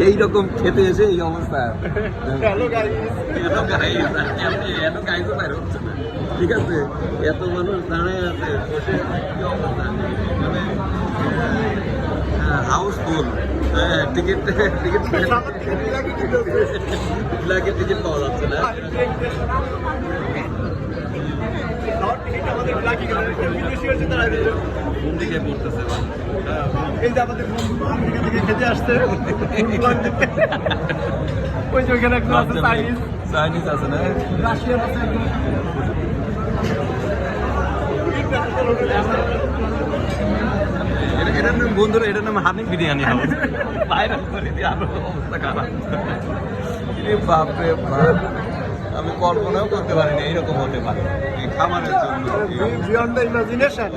এইরকম খেতে এসে এই অবস্থা। ঠিক আছে, এত মানুষ দাঁড়ায় আছে বসে, হাউসফুল। টিকিট টিকিট টিকিট পাওয়া যাচ্ছে না। কোন দিকে পড়তেছে এই যে আমাদের বন্ধু আমেরিকা থেকে খেতে আসছে, ওই যে ওইখানে একজন আছে চাইনিজ, চাইনিজ আছে না, রাশিয়ান আছে একজন। এটার নাম বন্ধুরা, এটার নাম হানি বিরিয়ানি হাউস। ভাইরাল করে দিয়ে আরো অবস্থা খারাপ। বাপরে বাপ, আমি কল্পনাও করতে পারিনি এইরকম হতে পারে এই খাবারের জন্য। Beyond the imagination.